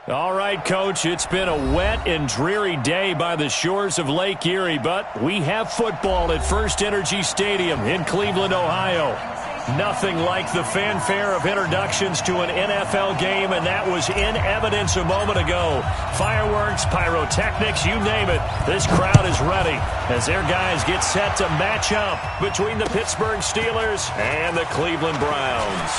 All right, Coach, it's been a wet and dreary day by the shores of Lake Erie, but we have football at First Energy Stadium in Cleveland, Ohio. Nothing like the fanfare of introductions to an NFL game, and that was in evidence a moment ago. Fireworks, pyrotechnics, you name it. This crowd is ready as their guys get set to match up between the Pittsburgh Steelers and the Cleveland Browns.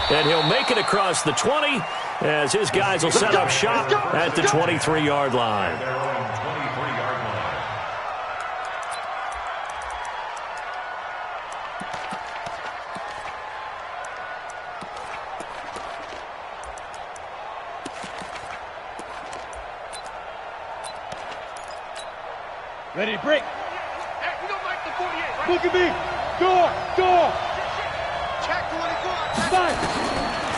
And he'll make it across the 20 as his guys will set up shop at the 23-yard line. Ready to break. Hey, we don't like the 48, right? Look at me. Door. Check 24. Fine.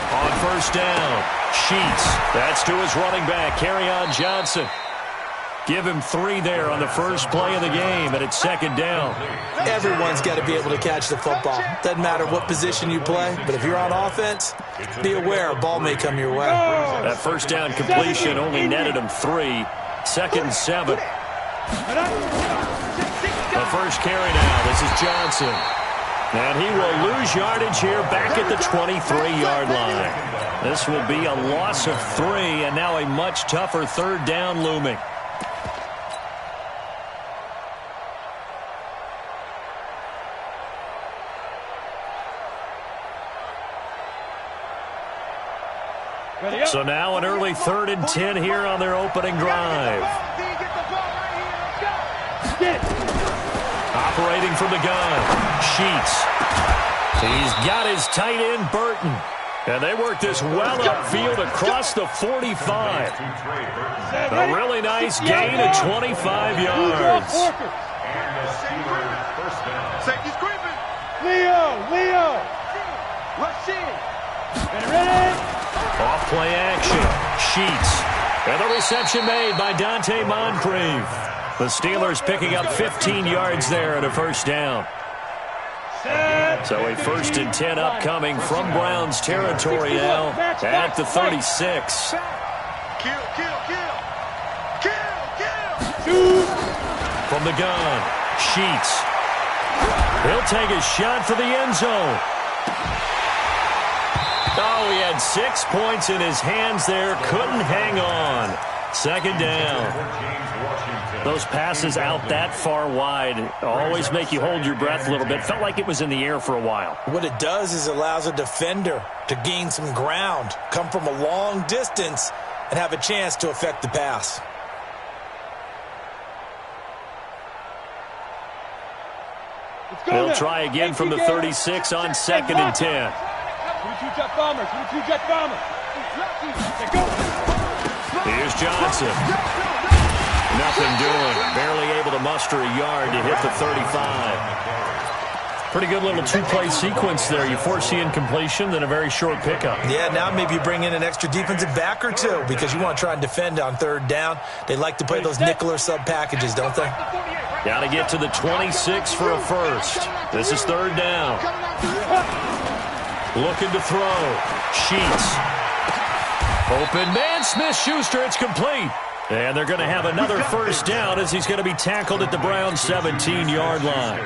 On first down, Sheets. That's to his running back, Kerryon Johnson. Give him 3 there on the first play of the game, and it's second down. Everyone's got to be able to catch the football. Doesn't matter what position you play, but if you're on offense, be aware a ball may come your way. That first down completion only netted him 3. Second and 7. The first carry now. This is Johnson. And he will lose yardage here back at the 23-yard line. This will be a loss of 3, and now a much tougher third down looming. So now an early 3rd and 10 here on their opening drive. Operating from the gun, Sheets. He's got his tight end, Burton. And they work this well upfield across the 45. A really nice gain of 25 yards. Safety's creeping. Leo. Ready. Off play action, Sheets. And the reception made by Dante Moncrief. The Steelers picking up 15 yards there at a first down. So a 1st and 10 upcoming from Browns territory now at the 36. Kill. From the gun, Sheets. He'll take a shot for the end zone. Oh, he had 6 points in his hands there. Couldn't hang on. Second down. Those passes out that far wide always make you hold your breath a little bit. Felt like it was in the air for a while. What it does is allows a defender to gain some ground, come from a long distance, and have a chance to affect the pass. He'll try again from the 36 on 2nd and 10. 22 jet bombers. Here's Johnson. Nothing doing. Barely able to muster a yard to hit the 35. Pretty good little 2-play sequence there. You force the incompletion, then a very short pickup. Yeah, now maybe you bring in an extra defensive back or 2 because you want to try and defend on 3rd down. They like to play those nickel or sub packages, don't they? Got to get to the 26 for a first. This is 3rd down. Looking to throw. Sheets. Open man, Smith-Schuster. It's complete. And they're going to have another first down as he's going to be tackled at the Browns' 17-yard line.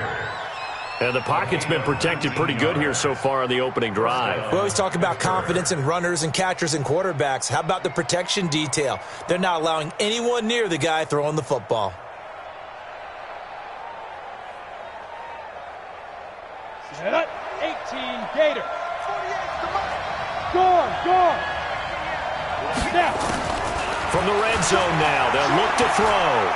And the pocket's been protected pretty good here so far on the opening drive. We always talk about confidence in runners and catchers and quarterbacks. How about the protection detail? They're not allowing anyone near the guy throwing the football. Set up. 18 Gator. Gone. Snap. From the red zone now, they'll look to throw.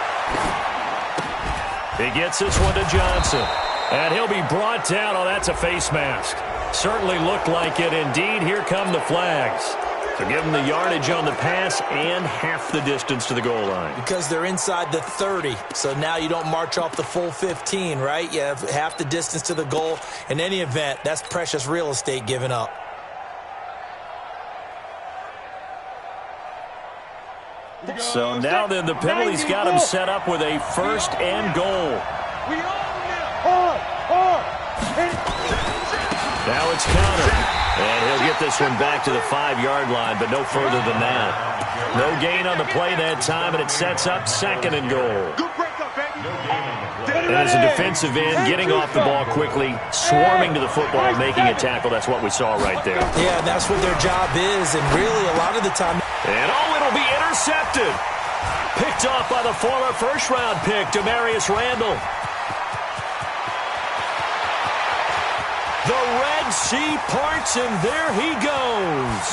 He gets this one to Johnson. And he'll be brought down. Oh, that's a face mask. Certainly looked like it. Indeed, here come the flags. So give them the yardage on the pass and half the distance to the goal line. Because they're inside the 30. So now you don't march off the full 15, right? You have half the distance to the goal. In any event, that's precious real estate given up. So now then, the penalty's got him set up with a 1st and goal. Now it's Conner. And he'll get get this one back to the 5-yard line, but no further than that. No gain on the play that time, and it sets up 2nd and goal. Good breakup, baby. And as a defensive end, getting off the ball quickly, swarming to the football, making a tackle, that's what we saw right there. Yeah, and that's what their job is, and really a lot of the time. And it'll be intercepted. Picked off by the former first-round pick, Demarius Randall. The Red Sea parts, and there he goes.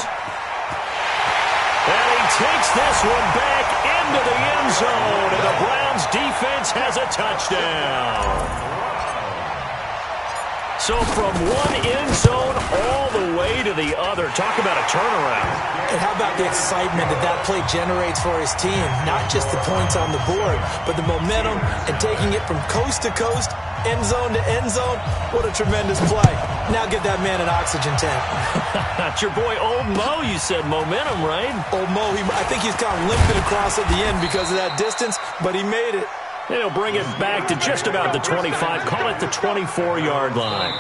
And he takes this one back into the end zone, and the Browns defense has a touchdown. So from one end zone all the way to the other. Talk about a turnaround. And how about the excitement that play generates for his team? Not just the points on the board, but the momentum and taking it from coast to coast, end zone to end zone. What a tremendous play. Now get that man an oxygen tank. That's your boy Old Mo, you said. Momentum, right? Old Mo, I think he's kind of limping across at the end because of that distance, but he made it. And he'll bring it back to just about the 25. Call it the 24-yard line.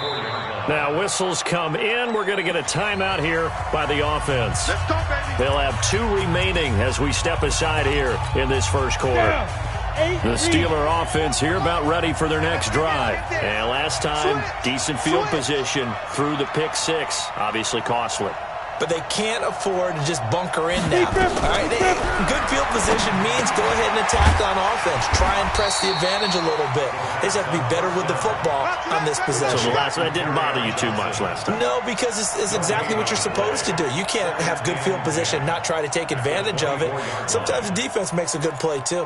Now whistles come in. We're going to get a timeout here by the offense. Let's go, baby. They'll have 2 remaining as we step aside here in this first quarter. The Steeler offense here about ready for their next drive. And last time, decent field position through the pick 6. Obviously costly. But they can't afford to just bunker in now. All right, good field position means go ahead and attack on offense. Try and press the advantage a little bit. They just have to be better with the football on this possession. So the last one, that didn't bother you too much last time? No, because it's exactly what you're supposed to do. You can't have good field position and not try to take advantage of it. Sometimes the defense makes a good play, too.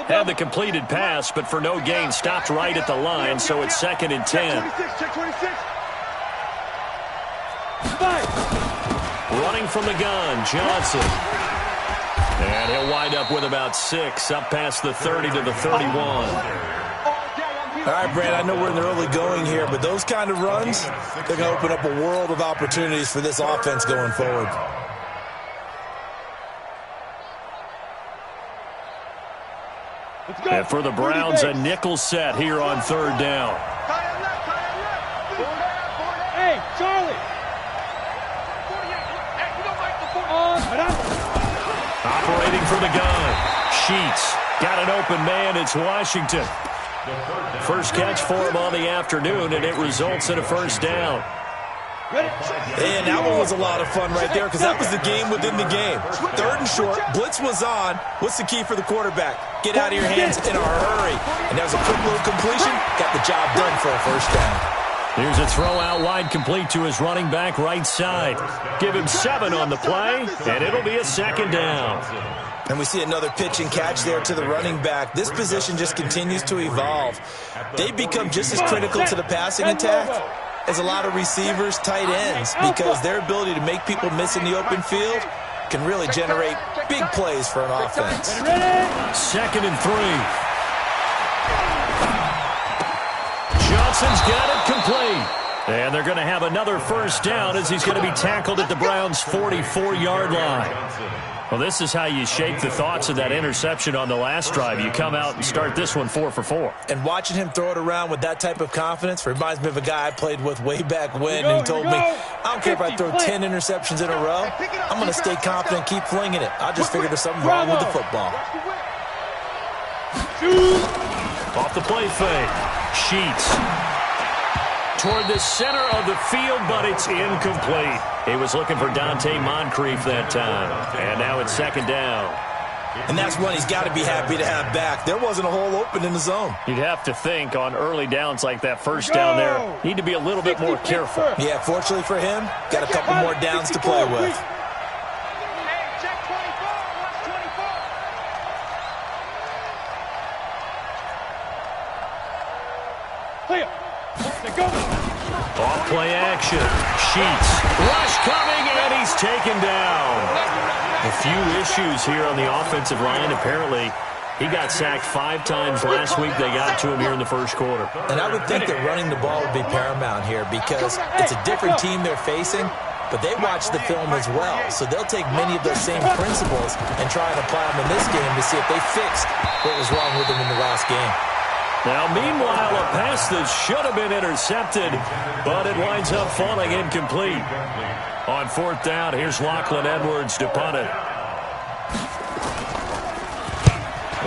Had the completed pass, but for no gain, stopped right at the line, so it's 2nd and 10. Check 26. Running from the gun, Johnson. And he'll wind up with about 6, up past the 30 to the 31. All right, Brad, I know we're in the early going here, but those kind of runs, they're going to open up a world of opportunities for this offense going forward. And for the Browns, a nickel set here on 3rd down. Hey, Charlie. Operating for the gun. Sheets. Got an open man. It's Washington. First catch for him on the afternoon, and it results in a 1st down. And that one was a lot of fun right there because that was the game within the game. 3rd and short. Blitz was on. What's the key for the quarterback? Get out of your hands in a hurry. And that was a quick little completion. Got the job done for a 1st down. Here's a throw out wide complete to his running back right side. Give him 7 on the play, and it'll be a 2nd down. And we see another pitch and catch there to the running back. This position just continues to evolve. They become just as critical to the passing attack as a lot of receivers, tight ends, because their ability to make people miss in the open field can really generate big plays for an offense. 2nd and 3. Johnson's got it complete. And they're going to have another 1st down as he's going to be tackled at the Browns' 44-yard line. Well, this is how you shake the thoughts of that interception on the last drive. You come out and start this one 4 for 4. And watching him throw it around with that type of confidence reminds me of a guy I played with way back when, and he told me, I don't care if I throw 10 interceptions in a row. I'm going to stay confident and keep flinging it. I just figured there's something wrong with the football. Off the play fake. Sheets. Toward the center of the field, but it's incomplete. He was looking for Dante Moncrief that time. And now it's 2nd down. And that's one he's got to be happy to have back. There wasn't a hole open in the zone. You'd have to think on early downs like that 1st down there, need to be a little bit more careful. Yeah, fortunately for him, got a couple more downs to play with. Off play action. Sheets. Rush coming, and he's taken down. A few issues here on the offensive line. Apparently, he got sacked 5 times last week. They got to him here in the first quarter. And I would think that running the ball would be paramount here because it's a different team they're facing, but they watch the film as well. So they'll take many of those same principles and try and apply them in this game to see if they fixed what was wrong with them in the last game. Now, meanwhile, a pass that should have been intercepted, but it winds up falling incomplete. On 4th down, here's Lachlan Edwards to punt it.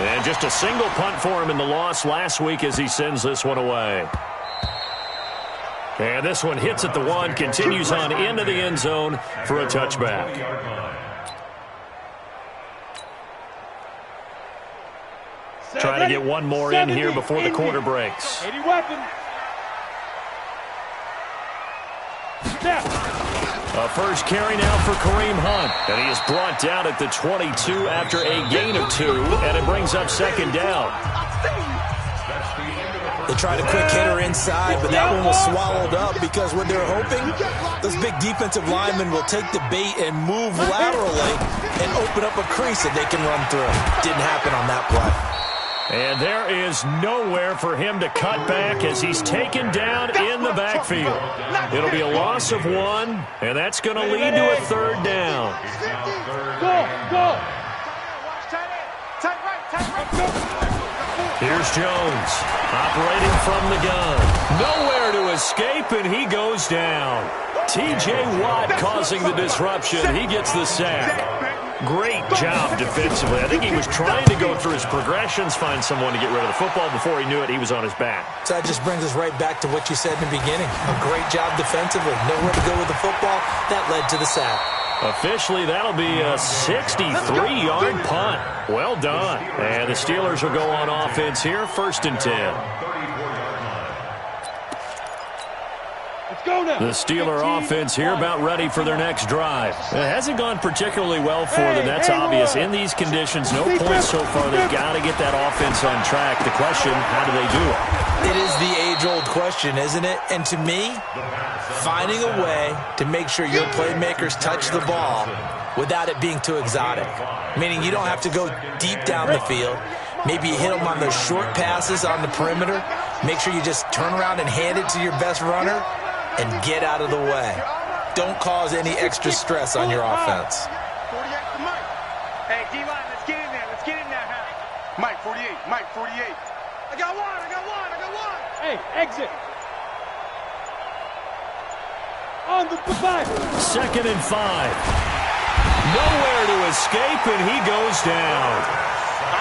And just a single punt for him in the loss last week as he sends this one away. And this one hits at the 1, continues on into the end zone for a touchback. Trying to get one more in here before the quarter breaks. 80 weapons. A first carry now for Kareem Hunt. And he is brought down at the 22 after a gain of 2, and it brings up 2nd down. They tried a quick hitter inside, but that one was swallowed up because what they're hoping, those big defensive linemen will take the bait and move laterally and open up a crease that they can run through. Didn't happen on that play. And there is nowhere for him to cut back as he's taken down in the backfield. It'll be a loss of 1, and that's going to lead to a 3rd down. Go. Here's Jones, operating from the gun. Nowhere to escape, and he goes down. T.J. Watt causing the disruption. He gets the sack. Great job defensively. I think he was trying to go through his progressions, find someone to get rid of the football. Before he knew it, he was on his back. So that just brings us right back to what you said in the beginning. A great job defensively. Nowhere to go with the football. That led to the sack. Officially, that'll be a 63-yard punt. Well done. And the Steelers will go on offense here, 1st and 10. The Steeler offense here about ready for their next drive. It hasn't gone particularly well for them. That's obvious. In these conditions, no points so far. They've got to get that offense on track. The question, how do they do it? It is the age-old question, isn't it? And to me, finding a way to make sure your playmakers touch the ball without it being too exotic. Meaning you don't have to go deep down the field. Maybe you hit them on those short passes on the perimeter. Make sure you just turn around and hand it to your best runner and get out of the way. Don't cause any extra stress on your offense. 48 to Mike. Hey, D-line, let's get in there. Let's get in there, Mike, 48. Mike, 48. I got one. Hey, exit. On the 5. 2nd and 5. Nowhere to escape, and he goes down.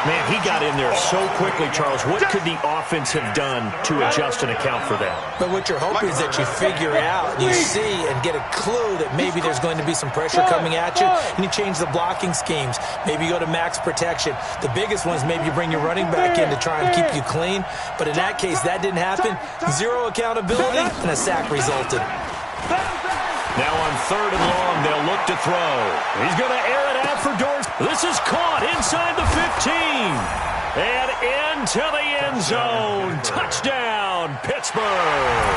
Man, he got in there so quickly, Charles. What could the offense have done to adjust and account for that? But what you're hoping is that you figure out, you see, and get a clue that maybe there's going to be some pressure coming at you, and you change the blocking schemes. Maybe you go to max protection. The biggest one is maybe you bring your running back in to try and keep you clean. But in that case, that didn't happen. 0 accountability, and a sack resulted. Now on 3rd and long, they'll look to throw. He's going to air it out for Dorsey. This is caught inside the 15. And into the end zone. Touchdown, Pittsburgh.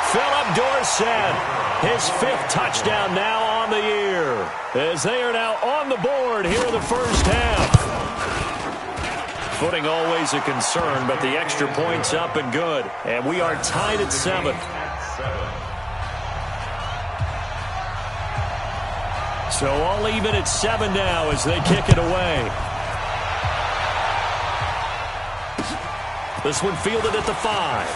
Philip Dorsett, his 5th touchdown now on the year. As they are now on the board here in the first half. Footing always a concern, but the extra point's up and good. And we are tied at 7. So all even at 7 now as they kick it away. This one fielded at the 5.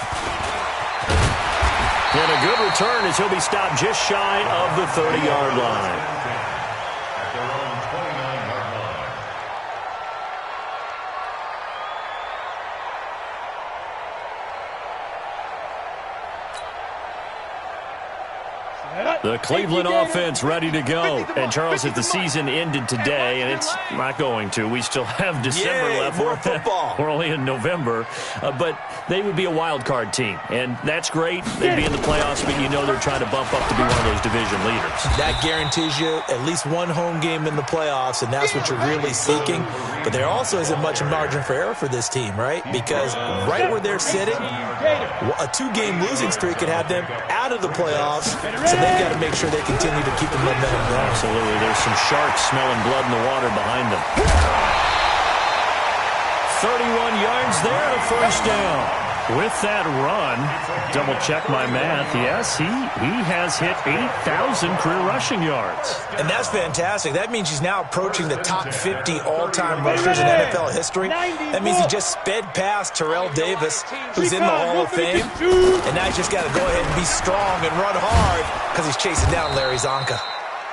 And a good return as he'll be stopped just shy of the 30-yard line. The Cleveland offense ready to go. And, Charles, if the season ended today, and it's not going to, we still have December left. More football. We're only in November. But they would be a wild card team. And that's great. They'd be in the playoffs, but you know they're trying to bump up to be one of those division leaders. That guarantees you at least one home game in the playoffs, and that's what you're really seeking. But there also isn't much margin for error for this team, right? Because right where they're sitting, a 2-game losing streak could have them out of the playoffs. So they've got to make sure they continue to keep the momentum going. Absolutely. There's some sharks smelling blood in the water behind them. 31 yards there, a first down. With that run, double check my math, yes, he has hit 8,000 career rushing yards. And that's fantastic. That means he's now approaching the top 50 all-time rushers in NFL history. That means he just sped past Terrell Davis, who's in the Hall of Fame. And now he's just got to go ahead and be strong and run hard because he's chasing down Larry Zonka.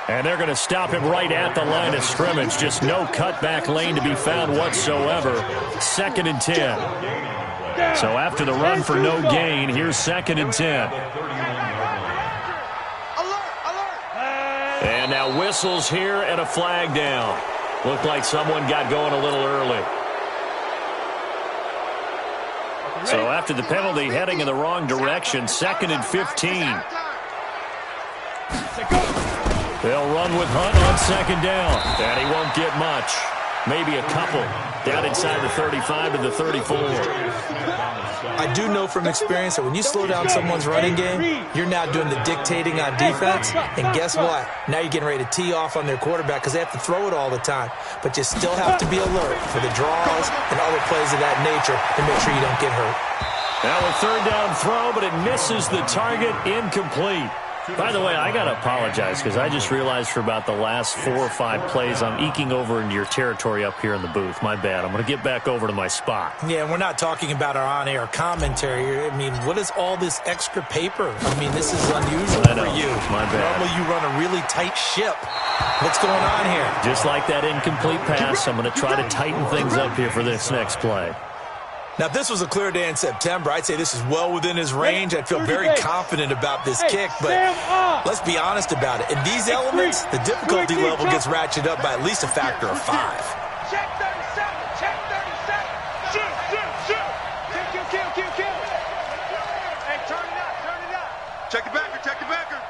And they're going to stop him right at the line of scrimmage. Just no cutback lane to be found whatsoever. 2nd and 10. So after the run for no gain, here's 2nd and 10. And now whistles here and a flag down. Looked like someone got going a little early. So after the penalty, heading in the wrong direction, 2nd and 15. They'll run with Hunt on 2nd down. And he won't get much. Maybe a couple. Down inside the 35 to the 34. I do know from experience that when you slow down someone's running game, you're now doing the dictating on defense. And guess what? Now you're getting ready to tee off on their quarterback because they have to throw it all the time. But you still have to be alert for the draws and other plays of that nature to make sure you don't get hurt. Now a 3rd down throw, but it misses the target. Incomplete. By the way, I got to apologize because I just realized for about the last 4 or 5 plays I'm eking over into your territory up here in the booth. My bad. I'm going to get back over to my spot. Yeah, and we're not talking about our on-air commentary. I mean, what is all this extra paper? I mean, this is unusual for you. My bad. Normally you run a really tight ship. What's going on here? Just like that incomplete pass, I'm going to try to tighten things up here for this next play. Now, if this was a clear day in September, I'd say this is well within his range. I'd feel very confident about this kick, but let's be honest about it. In these elements, the difficulty level gets ratcheted up by at least a factor of 5. Check 37, check 37. Shoot. Kill. Hey, turn it up. Check the backer.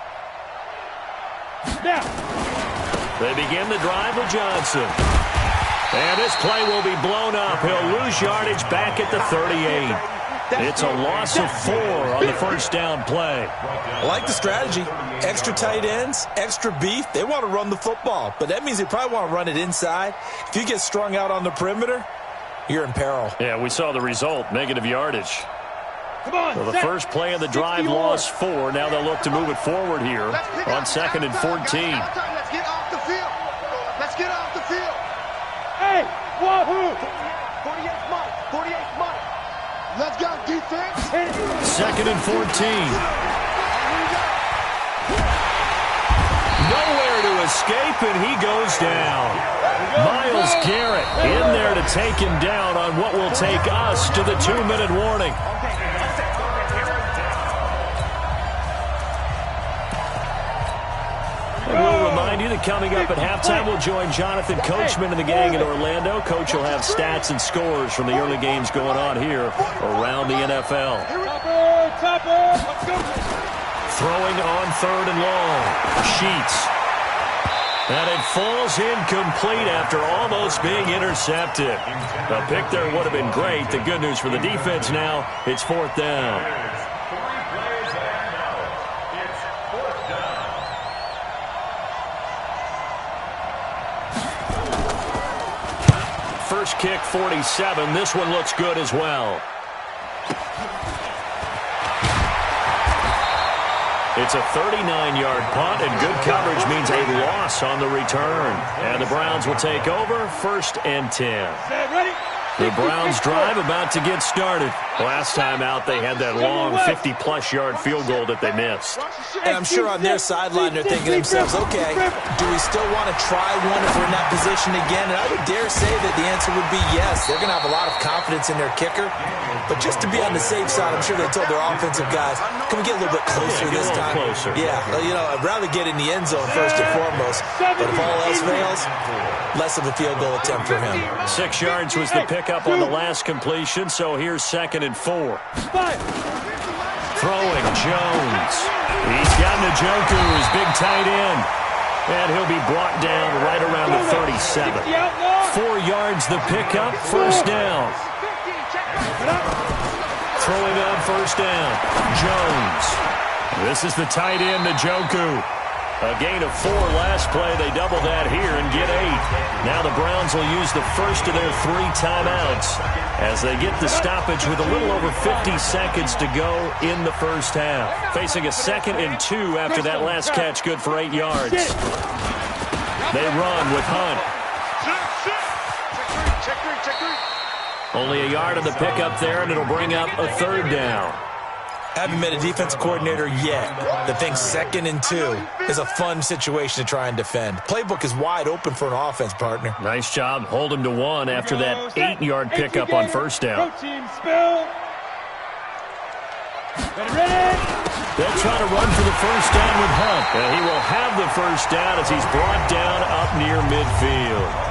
Now, they begin the drive with Johnson. And this play will be blown up. He'll lose yardage back at the 38. It's a loss of 4 on the 1st down play. I like the strategy. Extra tight ends, extra beef. They want to run the football, but that means they probably want to run it inside. If you get strung out on the perimeter, you're in peril. Yeah, we saw the result, negative yardage. So the first play of the drive lost 4. Now they'll look to move it forward here on 2nd and 14. Let's get off the field. Hey, wahoo! 48 Mike. Let's go, defense. 2nd and 14. Nowhere to escape, and he goes down. Myles Garrett in there to take him down on what will take us to the 2-minute warning. We'll remind you that coming up at halftime, we'll join Jonathan Coachman and the gang in Orlando. Coach will have stats and scores from the early games going on here around the NFL. Throwing on 3rd and long. Sheets. And it falls incomplete after almost being intercepted. A pick there would have been great. The good news for the defense now, it's 4th down. First kick, 47. This one looks good as well. It's a 39-yard punt, and good coverage means a loss on the return. And the Browns will take over, 1st and 10. The Browns drive about to get started. Last time out, they had that long 50-plus yard field goal that they missed. And I'm sure on their sideline they're thinking to themselves, okay, do we still want to try one if we're in that position again? And I would dare say that the answer would be yes. They're going to have a lot of confidence in their kicker. But just to be on the safe side, I'm sure they told their offensive guys, can we get a little bit closer this time? Closer. Yeah, you know, I'd rather get in the end zone first and foremost. But if all else fails, less of a field goal attempt for him. 6 yards was the pickup on the last completion, so here's 2nd and 4. Throwing Jones. He's got Njoku, his big tight end. And he'll be brought down right around the 37. 4 yards the pickup, 1st down. Throwing on 1st down, Jones. This is the tight end, Njoku. A gain of 4 last play. They double that here and get 8. Now the Browns will use the first of their 3 timeouts as they get the stoppage with a little over 50 seconds to go in the first half. Facing a 2nd and 2 after that last catch, good for 8 yards. They run with Hunt. Only a yard on the pickup there, and it'll bring up a 3rd down. Haven't met a defense coordinator yet that thinks 2nd and 2 is a fun situation to try and defend. Playbook is wide open for an offense, partner. Nice job. Hold him to 1 after that 8-yard pickup on first down. They'll try to run for the first down with Hunt. And he will have the first down as he's brought down up near midfield.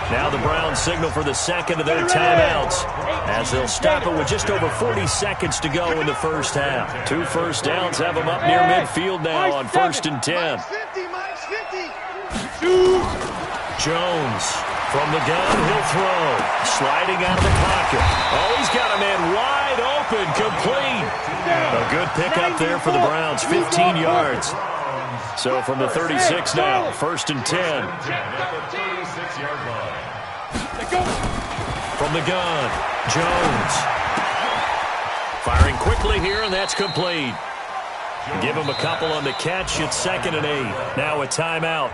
Now the Browns signal for the 2nd of their timeouts as they'll stop it with just over 40 seconds to go in the first half. 2 first downs have them up near midfield now on 1st and 10. Jones from the gun, he'll throw. Sliding out of the pocket. Oh, he's got a man wide open, complete. A good pickup there for the Browns, 15 yards. So from the 36 now, 1st and 10. From the gun, Jones. Firing quickly here, and that's complete. Give him a couple on the catch. It's 2nd and 8. Now a timeout.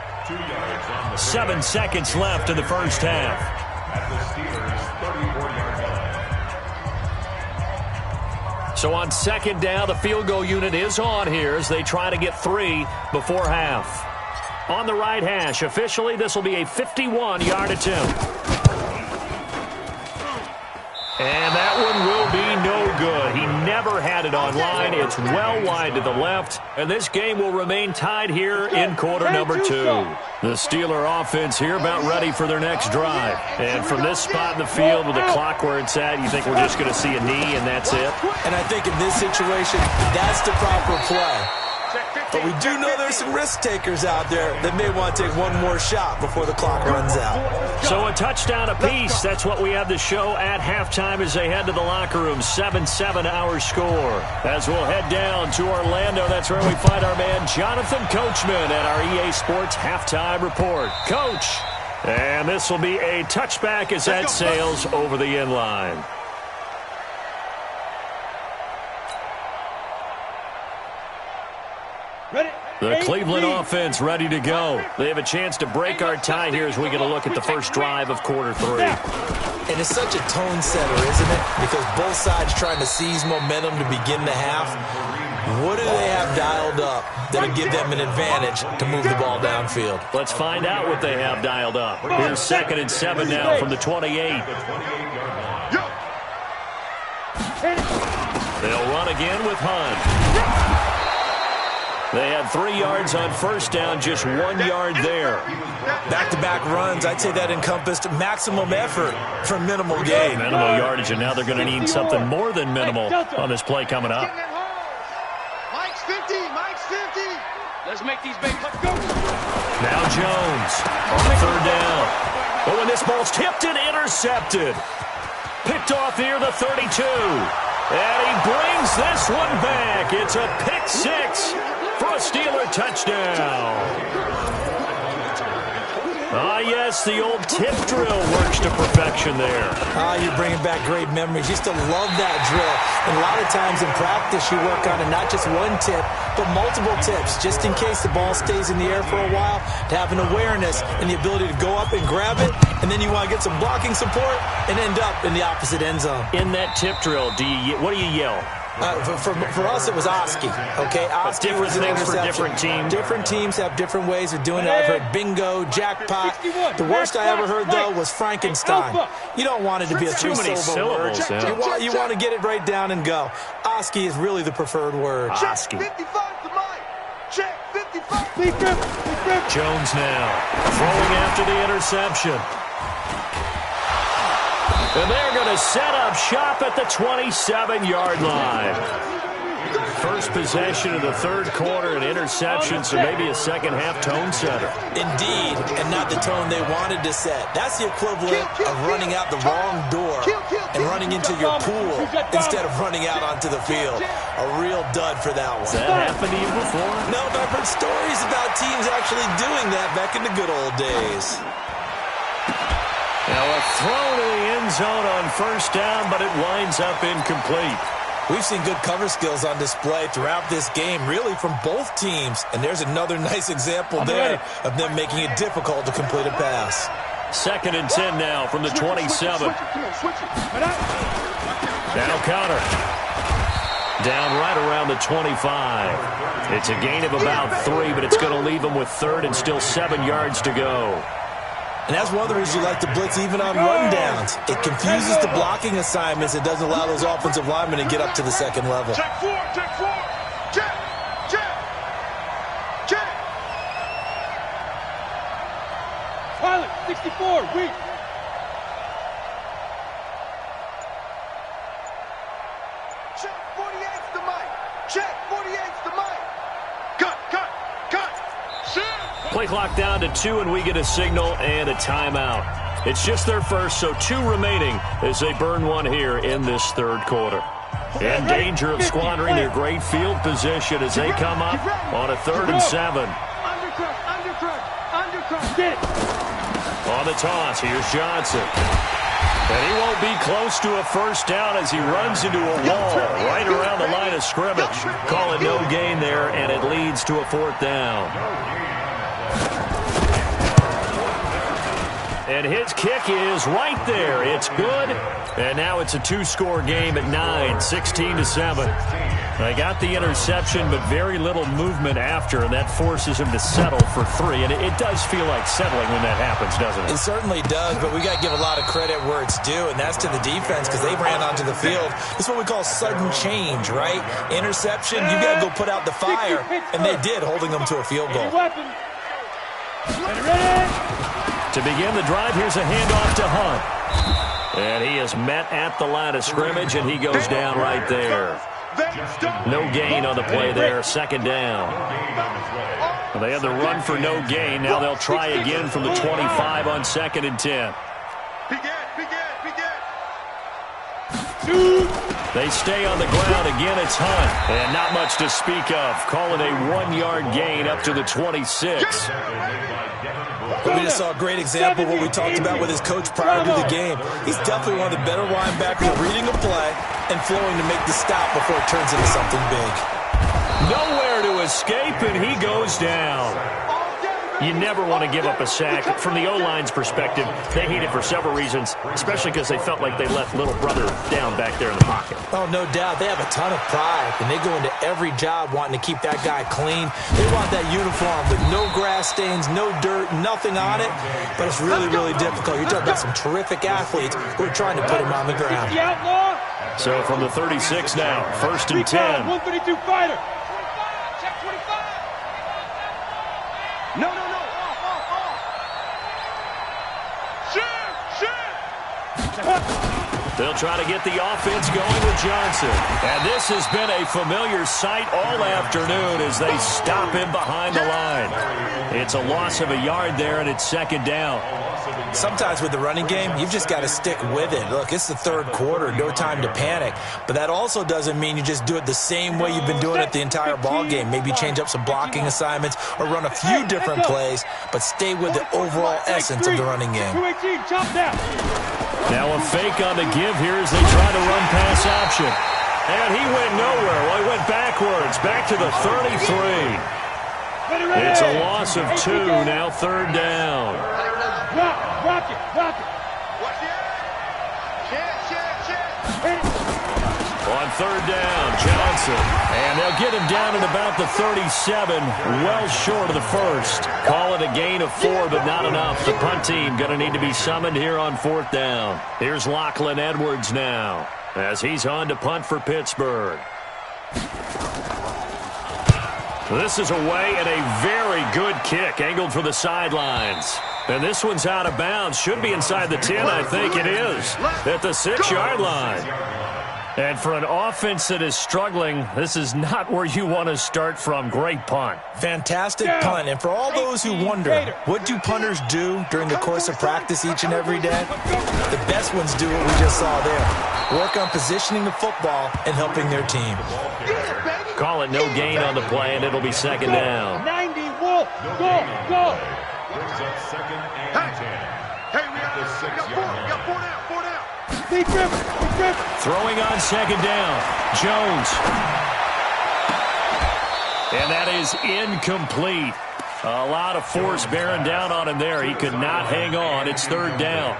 7 seconds left in the first half. So on 2nd down, the field goal unit is on here as they try to get 3 before half. On the right hash, officially, this will be a 51-yard attempt. And that one will be no good. He never had it on line. It's well wide to the left. And this game will remain tied here in quarter number 2. The Steeler offense here about ready for their next drive. And from this spot in the field with the clock where it's at, you think we're just going to see a knee and that's it? And I think in this situation, that's the proper play. But we do know there's some risk takers out there that may want to take one more shot before the clock runs out. So a touchdown apiece. That's what we have to show at halftime as they head to the locker room. 7-7 our score. As we'll head down to Orlando, that's where we find our man Jonathan Coachman at our EA Sports Halftime Report. Coach, and this will be a touchback as that sails over the end line. The Cleveland offense ready to go. They have a chance to break our tie here as we get a look at the first drive of quarter 3. And it's such a tone setter, isn't it? Because both sides trying to seize momentum to begin the half. What do they have dialed up that'll give them an advantage to move the ball downfield? Let's find out what they have dialed up. Here's 2nd and 7 now from the 28. They'll run again with Hunt. They had 3 yards on first down, just 1 yard there. Back-to-back runs, I'd say that encompassed maximum effort for minimal gain. Minimal yardage, and now they're going to need something more than minimal on this play coming up. Mike's 50, Mike's 50. Let's make these babies. Let's go. Now Jones on 3rd down. Oh, and this ball's tipped and intercepted. Picked off near the 32. And he brings this one back. It's a pick 6 for a Steeler touchdown. Ah, yes, the old tip drill works to perfection there. You're bringing back great memories. Used to love that drill. And a lot of times in practice, you work on it, not just one tip, but multiple tips, just in case the ball stays in the air for a while, to have an awareness and the ability to go up and grab it, and then you want to get some blocking support and end up in the opposite end zone. In that tip drill, what do you yell? For us, it was Oski. Okay, Oski different was an things for interception. different teams. Different teams have different ways of doing it. I've heard bingo, jackpot. The worst I ever heard, though, was Frankenstein. You don't want it to be a three-syllable word. Yeah. You want to get it right down and go. Oski is really the preferred word. Oski. 55 to Mike. Check 55. Jones now throwing after the interception. And they're going to set up shop at the 27-yard line. First possession of the third quarter, an interception, so maybe a second-half tone setter. Indeed, and not the tone they wanted to set. That's the equivalent of running out the wrong door and running into your pool instead of running out onto the field. A real dud for that one. Has that happened to you before? No, but I've heard stories about teams actually doing that back in the good old days. Now a throw to the end zone on first down, but it winds up incomplete. We've seen good cover skills on display throughout this game, really from both teams. And there's another nice example there of them making it difficult to complete a pass. 2nd and 10 now from the 27. Now Conner. Down right around the 25. It's a gain of about 3, but it's going to leave them with 3rd and still 7 yards to go. And that's one of the reasons you like to blitz even on rundowns. It confuses the blocking assignments. It doesn't allow those offensive linemen to get up to the second level. Check 4, check 4. Check, check, check. Pilot, 64, weak. Check 48's the mic. Check 48's the mic. Cut, cut, cut. Shoot. Play clock down to 2, and we get a signal and a timeout. It's just their first, so 2 remaining as they burn one here in this third quarter. In danger of squandering their great field position as they come up on a 3rd and 7. Undercut, undercut, undercut. Get it. On the toss, here's Johnson. And he won't be close to a first down as he runs into a wall right around the line of scrimmage. Call it no gain there, and it leads to a 4th down. And his kick is right there. It's good. And now it's a 2-score game at 9, 16-7. They got the interception, but very little movement after, and that forces him to settle for 3. And it does feel like settling when that happens, doesn't it? It certainly does, but we got to give a lot of credit where it's due, and that's to the defense because they ran onto the field. This is what we call sudden change, right? Interception, you got to go put out the fire, and they did, holding them to a field goal. To begin the drive, here's a handoff to Hunt. And he is met at the line of scrimmage, and he goes down right there. No gain on the play there, 2nd down. Well, they had the run for no gain. Now they'll try again from the 25 on 2nd and 10. They stay on the ground. Again, it's Hunt. And not much to speak of. Call it a 1-yard gain up to the 26. But we just saw a great example of what we talked about with his coach prior to the game. He's definitely one of the better linebackers at reading a play and flowing to make the stop before it turns into something big. Nowhere to escape, and he goes down. You never want to give up a sack. From the O-line's perspective, they hate it for several reasons, especially because they felt like they left little brother down back there in the pocket. Oh, no doubt. They have a ton of pride, and they go into every job wanting to keep that guy clean. They want that uniform with no grass stains, no dirt, nothing on it, but it's really, really difficult. You're talking about some terrific athletes who are trying to put him on the ground. So from the 36 now, 1st and 10. 132 fighter. No. They'll try to get the offense going with Johnson. And this has been a familiar sight all afternoon as they stop him behind the line. It's a loss of a yard there, and it's 2nd down. Sometimes with the running game, you've just got to stick with it. Look, it's the third quarter, no time to panic. But that also doesn't mean you just do it the same way you've been doing it the entire ball game. Maybe change up some blocking assignments or run a few different plays, but stay with the overall essence of the running game. Now a fake on the give here as they try to run pass option. And he went nowhere. Well, he went backwards, back to the 33. It's a loss of 2, now 3rd down. Rock it. On 3rd down, Johnson. And they'll get him down at about the 37, well short of the first. Call it a gain of 4, but not enough. The punt team going to need to be summoned here on 4th down. Here's Lachlan Edwards now as he's on to punt for Pittsburgh. This is away and a very good kick, angled for the sidelines. And this one's out of bounds. Should be inside the 10, I think it is, at the 6-yard line. And for an offense that is struggling, this is not where you want to start from. Great punt. Fantastic punt. And for all those who wonder, what do punters do during the course of practice each and every day? The best ones do what we just saw there. Work on positioning the football and helping their team. Call it no gain on the play, and it'll be second down. 90, Wolf. Go. Hey, we got four down. Deep grip. Throwing on second down. Jones. And that is incomplete. A lot of force bearing down on him there. He could not hang on. It's third down.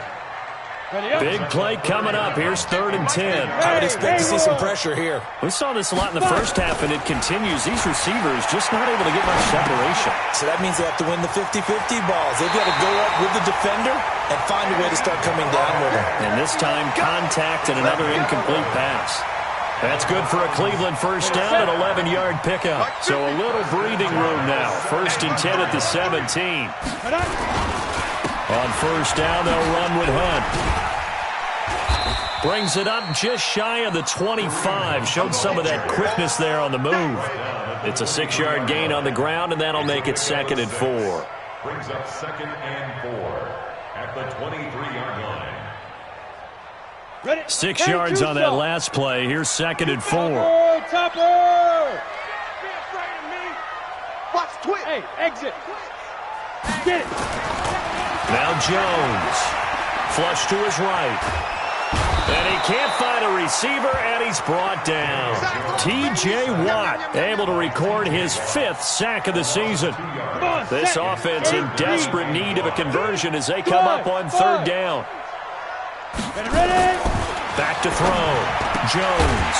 Big play coming up. Here's 3rd and 10. I would expect to see some pressure here. We saw this a lot in the first half, and it continues. These receivers just not able to get much separation. So that means they have to win the 50-50 balls. They've got to go up with the defender and find a way to start coming down with him. And this time, contact and another incomplete pass. That's good for a Cleveland first down, an 11-yard pickup. So a little breathing room now. 1st and 10 at the 17. On first down, they'll run with Hunt. Brings it up just shy of the 25. Showed some of that quickness there on the move. It's a 6-yard gain on the ground, and that'll make it 2nd and 4. Brings up 2nd and 4 at the 23-yard line. 6 yards on that last play. Here's 2nd and 4. Topper! Watch twitch. Hey, exit. Get it. Now Jones. Flush to his right. And he can't find a receiver, and he's brought down. T.J. Watt able to record his 5th sack of the season. This offense in desperate need of a conversion as they come up on 3rd down. Ready? Back to throw. Jones.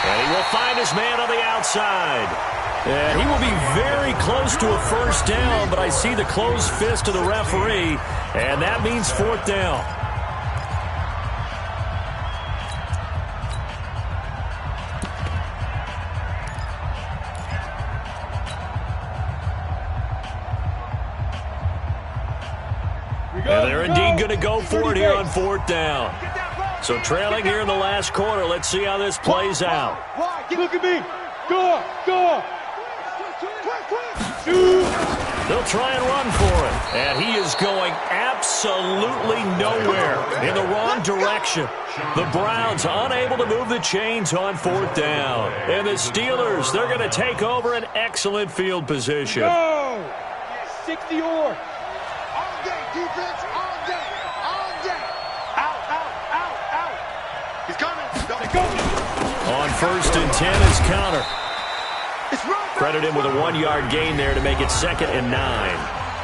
And he will find his man on the outside. And he will be very close to a first down, but I see the closed fist of the referee, and that means 4th down. And they're indeed going to go for it here on 4th down. So trailing here in the last quarter. Let's see how this plays out. Look at me. Go. They'll try and run for it. And he is going absolutely nowhere in the wrong direction. The Browns unable to move the chains on 4th down. And the Steelers, they're going to take over an excellent field position. Go. 60 or. All day, defense, all day. Out. He's coming. Go. On 1st and 10 is Counter. Credit him with a 1-yard gain there to make it 2nd and 9.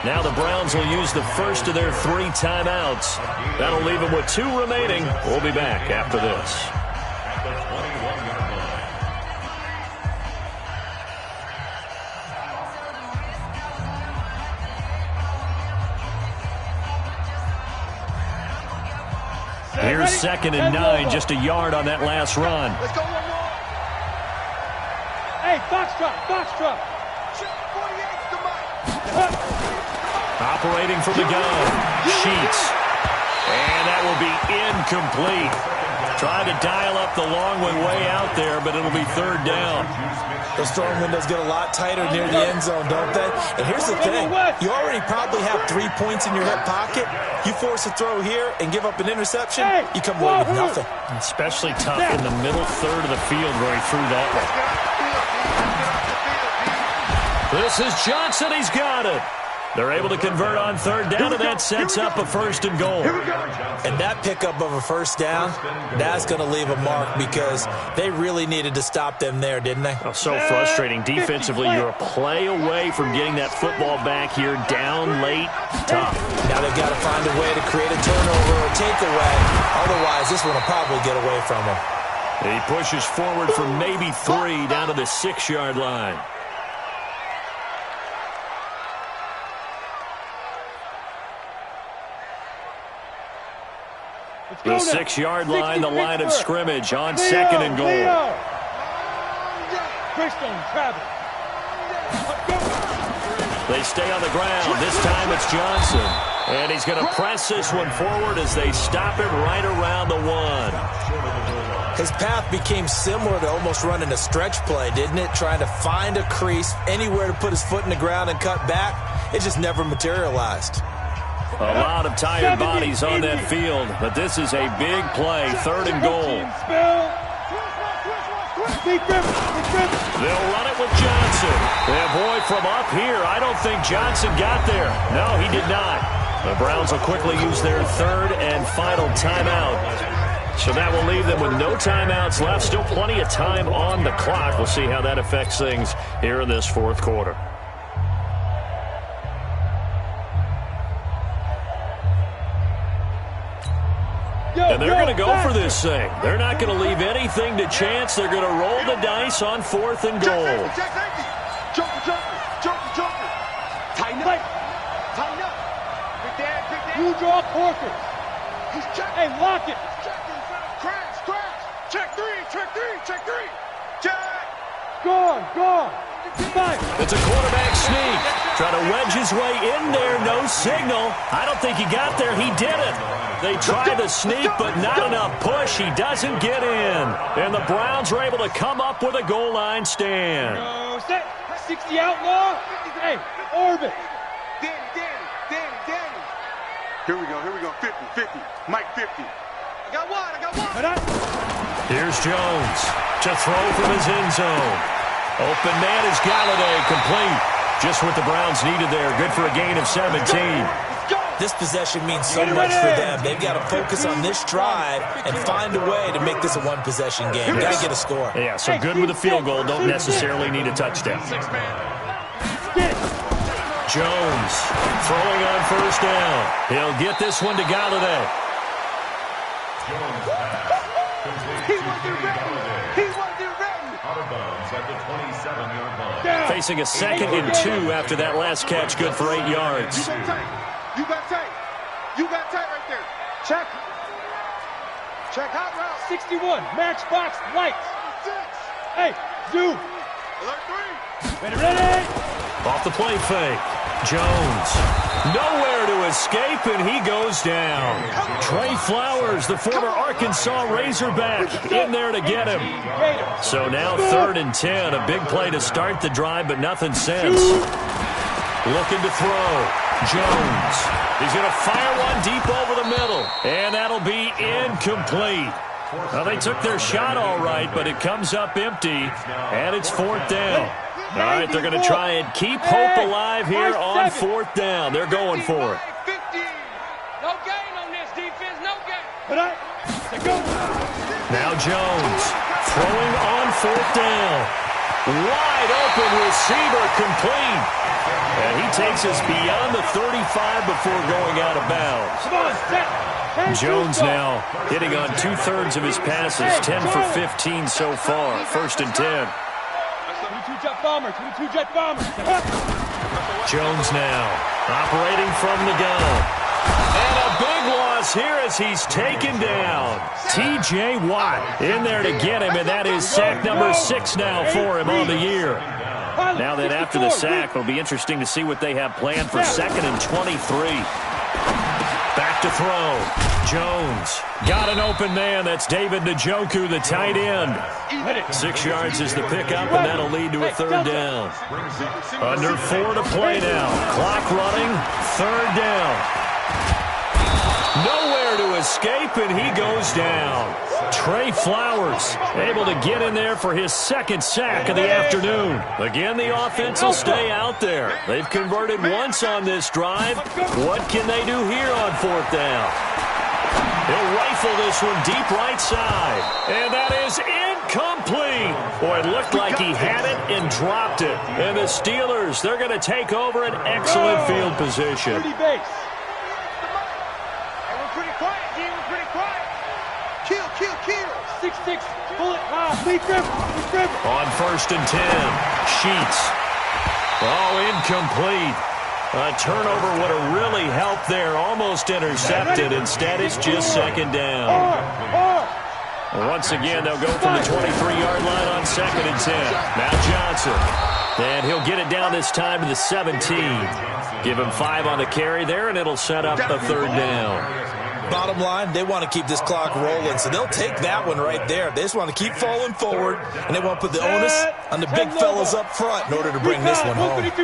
Now the Browns will use the first of their 3 timeouts. That'll leave them with 2 remaining. We'll be back after this. Here's 2nd and 9, just a yard on that last run. Let's go one more. Hey, Foxtrot. Check 48's the mic. Operating from the gun. Sheets. And that will be incomplete. Trying to dial up the long way out there, but it'll be 3rd down. Those throwing windows get a lot tighter near the end zone, don't they? And here's the thing. You already probably have 3 points in your hip pocket. You force a throw here and give up an interception, you come away with nothing. Especially tough in the middle third of the field where he threw that one. This is Johnson. He's got it. They're able to convert on 3rd down, and that sets up a 1st and goal. And that pickup of a first down, that's going to leave a mark because they really needed to stop them there, didn't they? Oh, so frustrating. Defensively, you're a play away from getting that football back here, down late, tough. Now they've got to find a way to create a turnover or takeaway. Otherwise, this one will probably get away from them. He pushes forward for maybe 3 down to the 6-yard line. The 6-yard line, the line of scrimmage on 2nd and goal. They stay on the ground. This time it's Johnson. And he's going to press this one forward as they stop him right around the 1. His path became similar to almost running a stretch play, didn't it? Trying to find a crease, anywhere to put his foot in the ground and cut back. It just never materialized. A lot of tired bodies on that field, but this is a big play, 3rd and goal. They'll run it with Johnson. And boy, from up here, I don't think Johnson got there. No, he did not. The Browns will quickly use their 3rd and final timeout. So that will leave them with no timeouts left. Still plenty of time on the clock. We'll see how that affects things here in this 4th quarter. And they're going to go for this thing. They're not going to leave anything to chance. They're going to roll the dice on 4th and goal. Joker. Tighten up. Tighten up. Big dad. You draw Porter. He's checking. Hey, lock it. Crash. Check 3. Check. Gone. Five. It's a quarterback sneak. Trying to wedge his way in there. No signal. I don't think he got there. He didn't. They try to sneak, but not enough push. He doesn't get in. And the Browns are able to come up with a goal line stand. Set. 60 outlaw. Hey, Orbit. Danny. Here we go. 50. Mike 50. I got one. Here's Jones to throw from his end zone. Open man is Galladay, complete. Just what the Browns needed there. Good for a gain of 17. This possession means so much for them. They've got to focus on this drive and find a way to make this a one-possession game. Got to get a score. Yeah, so good with a field goal. Don't necessarily need a touchdown. Jones throwing on 1st down. He'll get this one to Galladay. He wasn't ready. Out of bounds at the 27-yard line. Facing a 2nd and 2 after that last catch, good for 8 yards. You got tight right there. Check hot route. 61. Matchbox lights. 6. Hey, zoom. Alert 3. Ready. Off the play fake. Jones. Nowhere to escape, and he goes down. Trey Flowers, the former Arkansas Razorback, in there to get him. So now 3rd and 10. A big play to start the drive, but nothing since. Looking to throw. Jones. He's going to fire one deep over the middle. And that'll be incomplete. Well, they took their shot all right, but it comes up empty. And it's 4th down. All right, they're going to try and keep hope alive here on 4th down. They're going for it. 50. No gain on this defense. No gain. Now Jones throwing on 4th down. Wide open receiver, complete. And he takes us beyond the 35 before going out of bounds. Jones now hitting on 2/3 of his passes, 10 for 15 so far. 1st and 10. 22 jet bombers. Jones now operating from the gun. And a big loss here as he's taken down. T.J. Watt in there to get him, and that is sack number 6 now for him on the year. Now that after the sack, it'll be interesting to see what they have planned for 2nd and 23. Back to throw. Jones got an open man. That's David Njoku, the tight end. 6 yards is the pickup, and that'll lead to a 3rd down. Under 4 to play now. Clock running. 3rd down. Nowhere to escape, and he goes down. Trey Flowers able to get in there for his 2nd sack of the afternoon. Again, the offense will stay out there. They've converted once on this drive. What can they do here on 4th down? He'll rifle this one deep right side. And that is incomplete. Boy, it looked like he had it and dropped it. And the Steelers, they're going to take over an excellent field position. Kill. 6-6, bullet high. On 1st and 10, Sheets. Oh, incomplete. A turnover would have really helped there. Almost intercepted. Instead, it's just 2nd down. Once again, they'll go from the 23-yard line on 2nd and 10. Now Johnson. And he'll get it down this time to the 17. Give him 5 on the carry there, and it'll set up a 3rd down. bottom line, they want to keep this clock rolling, so they'll take that one right there. They just want to keep falling forward, and they want to put the onus on the big fellas up front in order to bring this one home. Check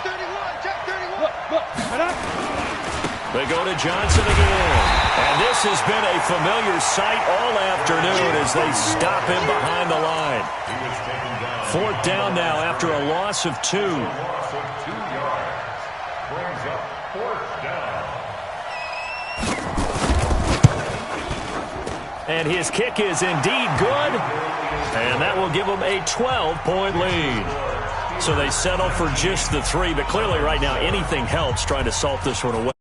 31, Check 31. They go to Johnson again. And this has been a familiar sight all afternoon as they stop him behind the line. 4th down now after a loss of 2. Loss of 2 yards. Brings up 4th down. And his kick is indeed good. And that will give them a 12-point lead. So they settle for just the 3. But clearly right now anything helps trying to salt this one away.